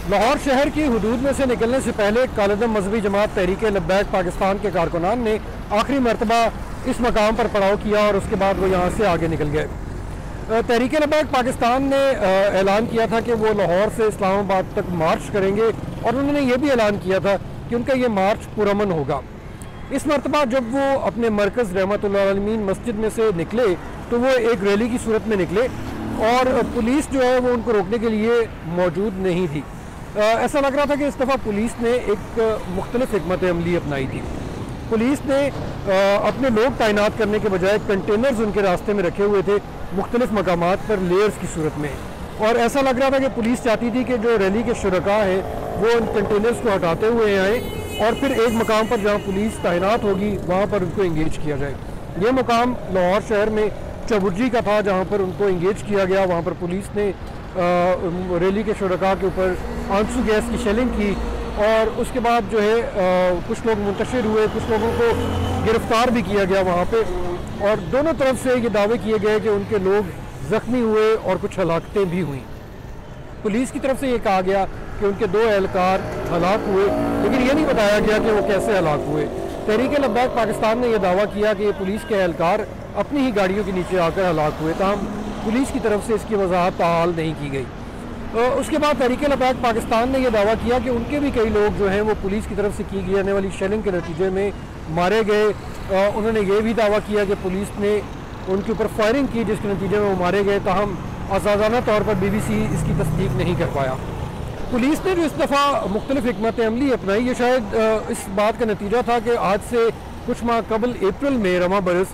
لاہور شہر کی حدود میں سے نکلنے سے پہلے کالعدم مذہبی جماعت تحریک لبیک پاکستان کے کارکنان نے آخری مرتبہ اس مقام پر پڑاؤ کیا اور اس کے بعد وہ یہاں سے آگے نکل گئے۔ تحریک لبیک پاکستان نے اعلان کیا تھا کہ وہ لاہور سے اسلام آباد تک مارچ کریں گے اور انہوں نے یہ بھی اعلان کیا تھا کہ ان کا یہ مارچ پرامن ہوگا۔ اس مرتبہ جب وہ اپنے مرکز رحمت اللہ عالمین مسجد میں سے نکلے تو وہ ایک ریلی کی صورت میں نکلے اور پولیس جو ہے وہ ان کو روکنے کے لیے موجود نہیں تھی۔ ایسا لگ رہا تھا کہ اس دفعہ پولیس نے ایک مختلف حکمت عملی اپنائی تھی۔ پولیس نے اپنے لوگ تعینات کرنے کے بجائے کنٹینرز ان کے راستے میں رکھے ہوئے تھے مختلف مقامات پر لیئرز کی صورت میں، اور ایسا لگ رہا تھا کہ پولیس چاہتی تھی کہ جو ریلی کے شرکاء ہیں وہ ان کنٹینرز کو ہٹاتے ہوئے آئیں اور پھر ایک مقام پر جہاں پولیس تعینات ہوگی وہاں پر ان کو انگیج کیا جائے۔ یہ مقام لاہور شہر میں چبرجی کا تھا جہاں پر ان کو انگیج کیا گیا۔ وہاں پر پولیس نے ریلی کے شرکاء کے اوپر آنسو گیس کی شیلنگ کی اور اس کے بعد جو ہے کچھ لوگ منتشر ہوئے، کچھ لوگوں کو گرفتار بھی کیا گیا وہاں پہ، اور دونوں طرف سے یہ دعوے کیے گئے کہ ان کے لوگ زخمی ہوئے اور کچھ ہلاکتیں بھی ہوئیں۔ پولیس کی طرف سے یہ کہا گیا کہ ان کے 2 اہلکار ہلاک ہوئے، لیکن یہ نہیں بتایا گیا کہ وہ کیسے ہلاک ہوئے۔ تحریک لبیک پاکستان نے یہ دعویٰ کیا کہ یہ پولیس کے اہلکار اپنی ہی گاڑیوں کے نیچے آ کر ہلاک ہوئے، تاہم پولیس کی طرف سے اس کی وضاحت تاحال نہیں کی گئی۔ اس کے بعد تحریک لبیک پاکستان نے یہ دعویٰ کیا کہ ان کے بھی کئی لوگ جو ہیں وہ پولیس کی طرف سے کی جانے والی شیلنگ کے نتیجے میں مارے گئے۔ انہوں نے یہ بھی دعویٰ کیا کہ پولیس نے ان کے اوپر فائرنگ کی جس کے نتیجے میں وہ مارے گئے، تاہم آزادانہ طور پر BBC اس کی تصدیق نہیں کر پایا۔ پولیس نے جو اس دفعہ مختلف حکمت عملی اپنائی، یہ شاید اس بات کا نتیجہ تھا کہ آج سے کچھ ماہ قبل اپریل میں رواں برس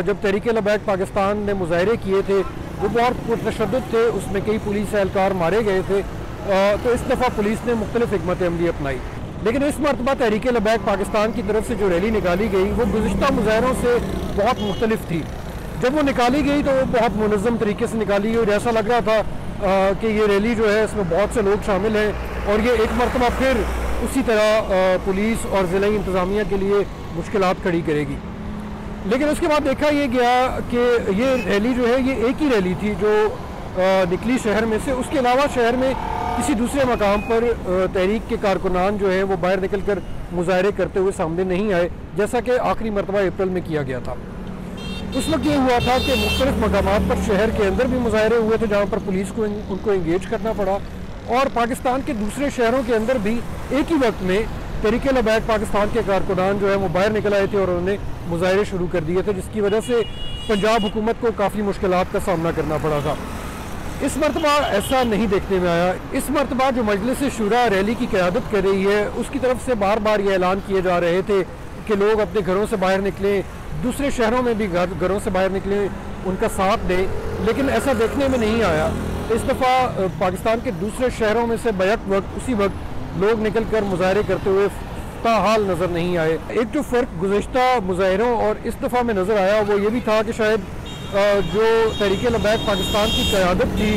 جب تحریک لبیک پاکستان نے مظاہرے کیے تھے وہ بہت پرتشدد تھے، اس میں کئی پولیس اہلکار مارے گئے تھے، تو اس دفعہ پولیس نے مختلف حکمت عملی اپنائی۔ لیکن اس مرتبہ تحریک لبیک پاکستان کی طرف سے جو ریلی نکالی گئی وہ گزشتہ مظاہروں سے بہت مختلف تھی۔ جب وہ نکالی گئی تو وہ بہت منظم طریقے سے نکالی گئی اور ایسا لگ رہا تھا کہ یہ ریلی جو ہے اس میں بہت سے لوگ شامل ہیں اور یہ ایک مرتبہ پھر اسی طرح پولیس اور ضلعی انتظامیہ کے لیے مشکلات کھڑی کرے گی۔ لیکن اس کے بعد دیکھا یہ گیا کہ یہ ریلی جو ہے یہ ایک ہی ریلی تھی جو نکلی شہر میں سے، اس کے علاوہ شہر میں کسی دوسرے مقام پر تحریک کے کارکنان جو ہیں وہ باہر نکل کر مظاہرے کرتے ہوئے سامنے نہیں آئے، جیسا کہ آخری مرتبہ اپریل میں کیا گیا تھا۔ اس وقت یہ ہوا تھا کہ مختلف مقامات پر شہر کے اندر بھی مظاہرے ہوئے تھے جہاں پر پولیس کو ان کو انگیج کرنا پڑا، اور پاکستان کے دوسرے شہروں کے اندر بھی ایک ہی وقت میں تحریک لبیک پاکستان کے کارکنان جو ہے وہ باہر نکل آئے تھے اور انہوں نے مظاہرے شروع کر دیے تھے، جس کی وجہ سے پنجاب حکومت کو کافی مشکلات کا سامنا کرنا پڑا تھا۔ اس مرتبہ ایسا نہیں دیکھنے میں آیا۔ اس مرتبہ جو مجلس شورا ریلی کی قیادت کر رہی ہے اس کی طرف سے بار بار یہ اعلان کیے جا رہے تھے کہ لوگ اپنے گھروں سے باہر نکلیں، دوسرے شہروں میں بھی گھروں سے باہر نکلیں، ان کا ساتھ دیں، لیکن ایسا دیکھنے میں نہیں آیا۔ اس دفعہ پاکستان کے دوسرے شہروں میں سے بیک وقت اسی وقت لوگ نکل کر مظاہرے کرتے ہوئے تاحال نظر نہیں آئے۔ ایک جو فرق گزشتہ مظاہروں اور اس دفعہ میں نظر آیا وہ یہ بھی تھا کہ شاید جو تحریک لبیک پاکستان کی قیادت تھی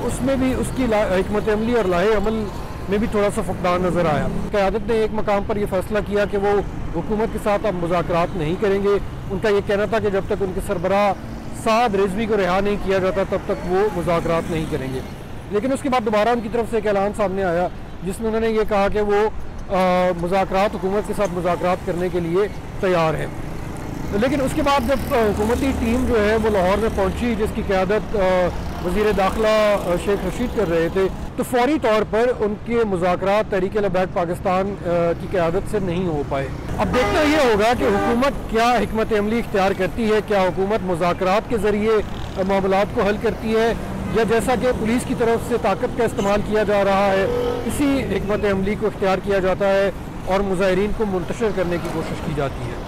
اس میں بھی اس کی حکمت عملی اور لاہے عمل میں بھی تھوڑا سا فقدان نظر آیا۔ قیادت نے ایک مقام پر یہ فیصلہ کیا کہ وہ حکومت کے ساتھ اب مذاکرات نہیں کریں گے۔ ان کا یہ کہنا تھا کہ جب تک ان کے سربراہ سعد رضوی کو رہا نہیں کیا جاتا تب تک وہ مذاکرات نہیں کریں گے، لیکن اس کے بعد دوبارہ ان کی طرف سے ایک اعلان سامنے آیا جس میں انہوں نے یہ کہا کہ وہ مذاکرات حکومت کے ساتھ مذاکرات کرنے کے لیے تیار ہیں۔ لیکن اس کے بعد جب حکومتی ٹیم جو ہے وہ لاہور میں پہنچی جس کی قیادت وزیر داخلہ شیخ رشید کر رہے تھے، تو فوری طور پر ان کے مذاکرات تحریک لبیک پاکستان کی قیادت سے نہیں ہو پائے۔ اب دیکھنا یہ ہوگا کہ حکومت کیا حکمت عملی اختیار کرتی ہے، کیا حکومت مذاکرات کے ذریعے معاملات کو حل کرتی ہے یا جیسا کہ پولیس کی طرف سے طاقت کا استعمال کیا جا رہا ہے اسی حکمت عملی کو اختیار کیا جاتا ہے اور مظاہرین کو منتشر کرنے کی کوشش کی جاتی ہے۔